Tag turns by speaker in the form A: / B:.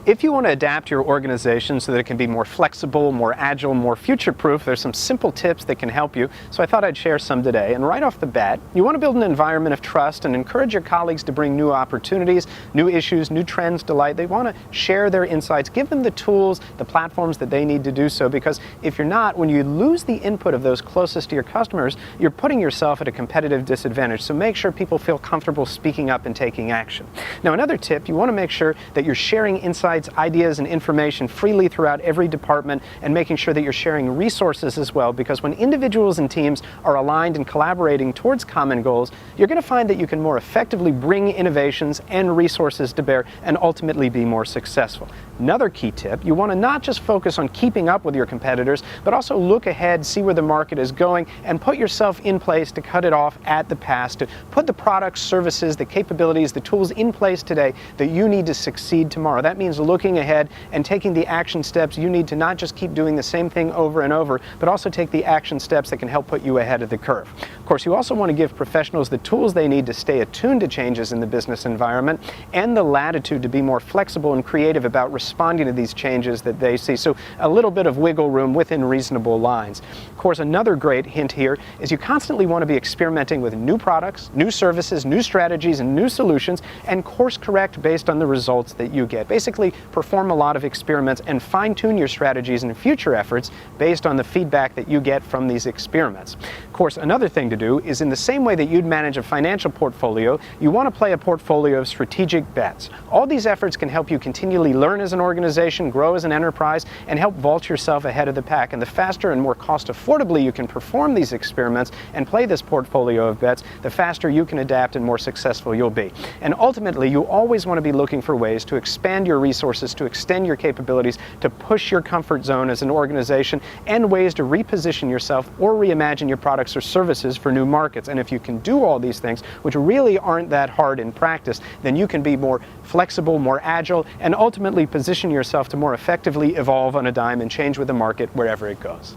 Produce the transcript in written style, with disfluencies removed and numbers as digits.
A: If you want to adapt your organization so that it can be more flexible, more agile, more future-proof, there's some simple tips that can help you, so I thought I'd share some today. And right off the bat, you want to build an environment of trust and encourage your colleagues to bring new opportunities, new issues, new trends to light. They want to share their insights, give them the tools, the platforms that they need to do so, because if you're not, when you lose the input of those closest to your customers, you're putting yourself at a competitive disadvantage. So make sure people feel comfortable speaking up and taking action. Now, another tip, you want to make sure that you're sharing insights, ideas, and information freely throughout every department, and making sure that you're sharing resources as well, because when individuals and teams are aligned and collaborating towards common goals, you're going to find that you can more effectively bring innovations and resources to bear and ultimately be more successful. Another key tip, you want to not just focus on keeping up with your competitors, but also look ahead, see where the market is going, and put yourself in place to cut it off at the pass, to put the products, services, the capabilities, the tools in place today that you need to succeed tomorrow. That means looking ahead and taking the action steps you need to not just keep doing the same thing over and over, but also take the action steps that can help put you ahead of the curve. Of course, you also want to give professionals the tools they need to stay attuned to changes in the business environment and the latitude to be more flexible and creative about responding to these changes that they see. So a little bit of wiggle room within reasonable lines. Of course, another great hint here is you constantly want to be experimenting with new products, new services, new strategies, and new solutions, and course correct based on the results that you get. Basically, perform a lot of experiments and fine-tune your strategies and future efforts based on the feedback that you get from these experiments. Of course, another thing to do is, in the same way that you'd manage a financial portfolio, you want to play a portfolio of strategic bets. All these efforts can help you continually learn as an organization, grow as an enterprise, and help vault yourself ahead of the pack. And the faster and more cost affordably you can perform these experiments and play this portfolio of bets, the faster you can adapt and more successful you'll be. And ultimately, you always want to be looking for ways to expand your resources, to extend your capabilities, to push your comfort zone as an organization, and ways to reposition yourself or reimagine your products or services for new markets. And if you can do all these things, which really aren't that hard in practice, then you can be more flexible, more agile, and ultimately position yourself to more effectively evolve on a dime and change with the market wherever it goes.